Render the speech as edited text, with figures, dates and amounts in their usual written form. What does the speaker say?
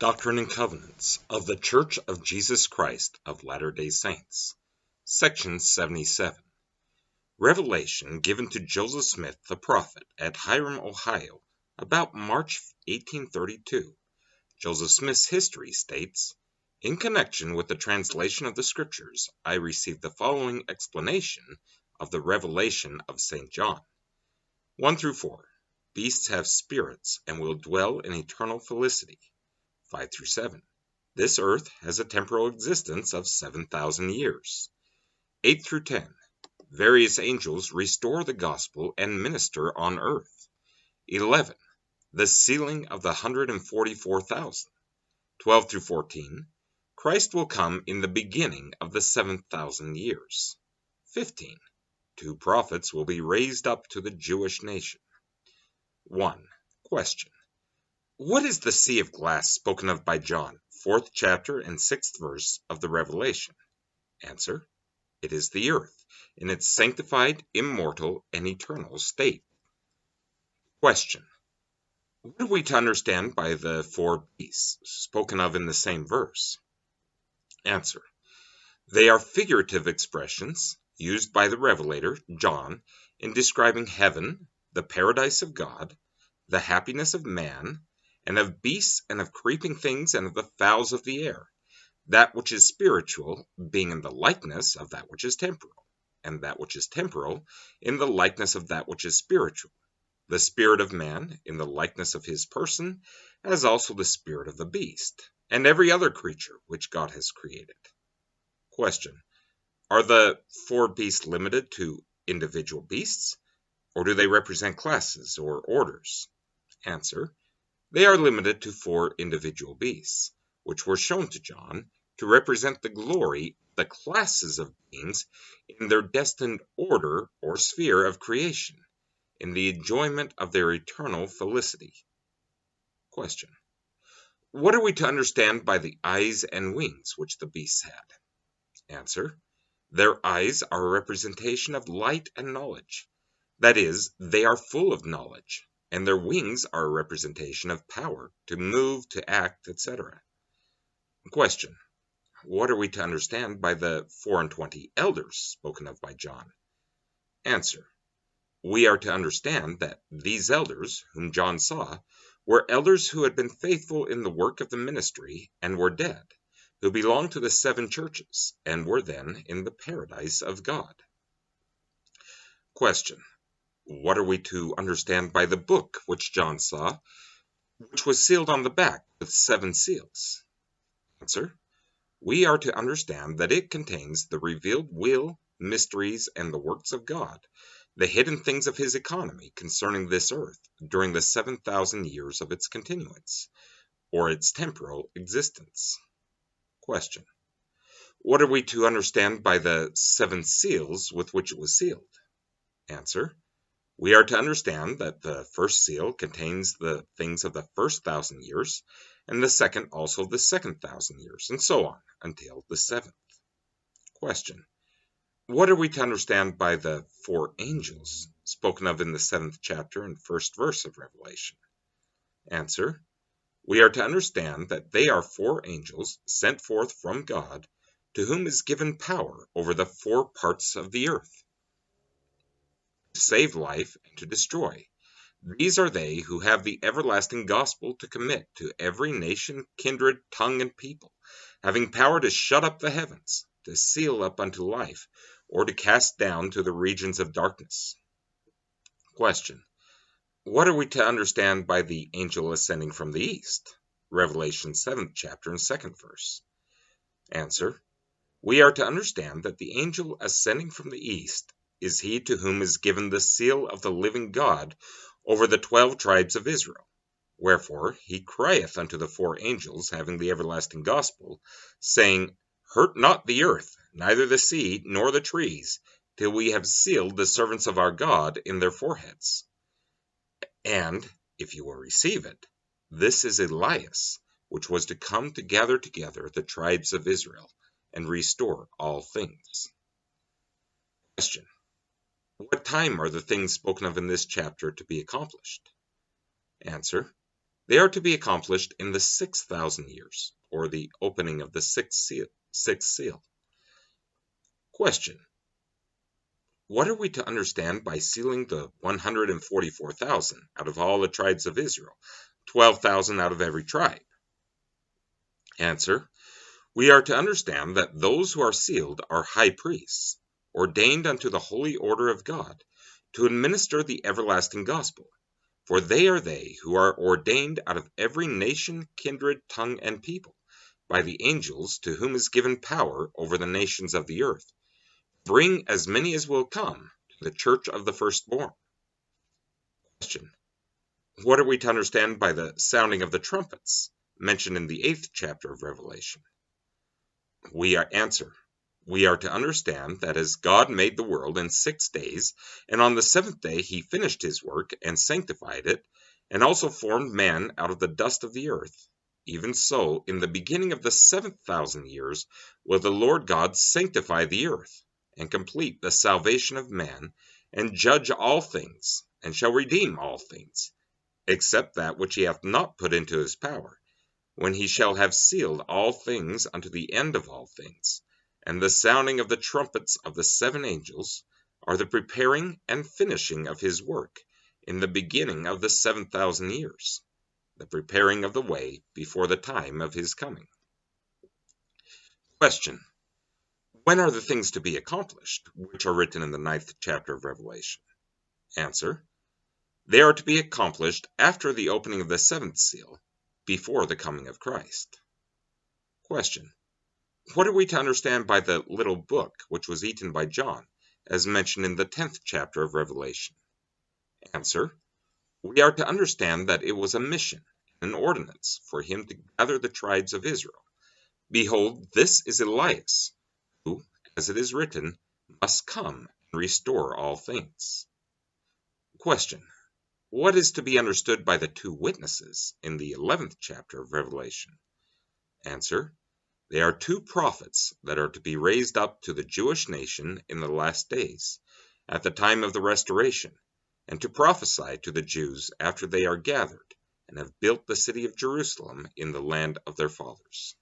Doctrine and Covenants of the Church of Jesus Christ of Latter-day Saints, Section 77. Revelation given to Joseph Smith the prophet at Hiram, Ohio, about March 1832. Joseph Smith's history states, "In connection with the translation of the Scriptures, I received the following explanation of the revelation of St. John. 1 through 4. Beasts have spirits and will dwell in eternal felicity. 5 through 7. This earth has a temporal existence of 7,000 years. 8 through 10. Various angels restore the gospel and minister on earth. 11. The sealing of the 144,000. 12 through 14. Christ will come in the beginning of the 7,000 years. 15. Two prophets will be raised up to the Jewish nation. 1. Question. What is the sea of glass spoken of by John, 4th chapter and 6th verse of the Revelation? Answer. It is the earth, in its sanctified, immortal, and eternal state. Question. What are we to understand by the four beasts spoken of in the same verse? Answer. They are figurative expressions used by the Revelator, John, in describing heaven, the paradise of God, the happiness of man, and of beasts and of creeping things and of the fowls of the air, that which is spiritual being in the likeness of that which is temporal, and that which is temporal in the likeness of that which is spiritual, the spirit of man in the likeness of his person, as also the spirit of the beast, and every other creature which God has created. Question. Are the four beasts limited to individual beasts, or do they represent classes or orders? Answer. They are limited to four individual beasts, which were shown to John to represent the glory of the classes of beings in their destined order or sphere of creation, in the enjoyment of their eternal felicity. Question. What are we to understand by the eyes and wings which the beasts had? Answer. Their eyes are a representation of light and knowledge. That is, they are full of knowledge, and their wings are a representation of power to move, to act, etc. Question. What are we to understand by the 24 elders spoken of by John? Answer. We are to understand that these elders, whom John saw, were elders who had been faithful in the work of the ministry and were dead, who belonged to the 7 churches and were then in the paradise of God. Question. What are we to understand by the book which John saw, which was sealed on the back with 7 seals? Answer. We are to understand that it contains the revealed will, mysteries, and the works of God, the hidden things of his economy concerning this earth during the 7,000 years of its continuance, or its temporal existence. Question. What are we to understand by the 7 seals with which it was sealed? Answer. We are to understand that the first seal contains the things of the first 1,000 years, and the second also the second 1,000 years, and so on, until the 7th. Question. What are we to understand by the 4 angels spoken of in the 7th chapter and 1st verse of Revelation? Answer. We are to understand that they are 4 angels sent forth from God, to whom is given power over the 4 parts of the earth, to save life and to destroy. These are they who have the everlasting gospel to commit to every nation, kindred, tongue, and people, having power to shut up the heavens, to seal up unto life, or to cast down to the regions of darkness. Question. What are we to understand by the angel ascending from the east? Revelation 7th chapter and 2nd verse. Answer. We are to understand that the angel ascending from the east is he to whom is given the seal of the living God over the 12 tribes of Israel. Wherefore he crieth unto the 4 angels having the everlasting gospel, saying, Hurt not the earth, neither the sea, nor the trees, till we have sealed the servants of our God in their foreheads. And, if you will receive it, this is Elias, which was to come to gather together the tribes of Israel, and restore all things. Question. What time are the things spoken of in this chapter to be accomplished? Answer. They are to be accomplished in the 6,000 years, or the opening of the sixth seal. Question. What are we to understand by sealing the 144,000 out of all the tribes of Israel, 12,000 out of every tribe? Answer. We are to understand that those who are sealed are high priests, ordained unto the holy order of God, to administer the everlasting gospel. For they are they who are ordained out of every nation, kindred, tongue, and people, by the angels to whom is given power over the nations of the earth. Bring as many as will come to the church of the firstborn. Question. What are we to understand by the sounding of the trumpets, mentioned in the 8th chapter of Revelation? We are to understand that as God made the world in 6 days, and on the 7th day he finished his work and sanctified it, and also formed man out of the dust of the earth, even so in the beginning of the 7,000 years will the Lord God sanctify the earth, and complete the salvation of man, and judge all things, and shall redeem all things, except that which he hath not put into his power, when he shall have sealed all things unto the end of all things. And the sounding of the trumpets of the 7 angels are the preparing and finishing of his work in the beginning of the 7,000 years, the preparing of the way before the time of his coming. Question. When are the things to be accomplished, which are written in the 9th chapter of Revelation? Answer. They are to be accomplished after the opening of the 7th seal, before the coming of Christ. Question. What are we to understand by the little book which was eaten by John, as mentioned in the 10th chapter of Revelation? Answer. We are to understand that it was a mission, an ordinance, for him to gather the tribes of Israel. Behold, this is Elias, who, as it is written, must come and restore all things. Question. What is to be understood by the 2 witnesses in the 11th chapter of Revelation? Answer. They are 2 prophets that are to be raised up to the Jewish nation in the last days, at the time of the restoration, and to prophesy to the Jews after they are gathered, and have built the city of Jerusalem in the land of their fathers.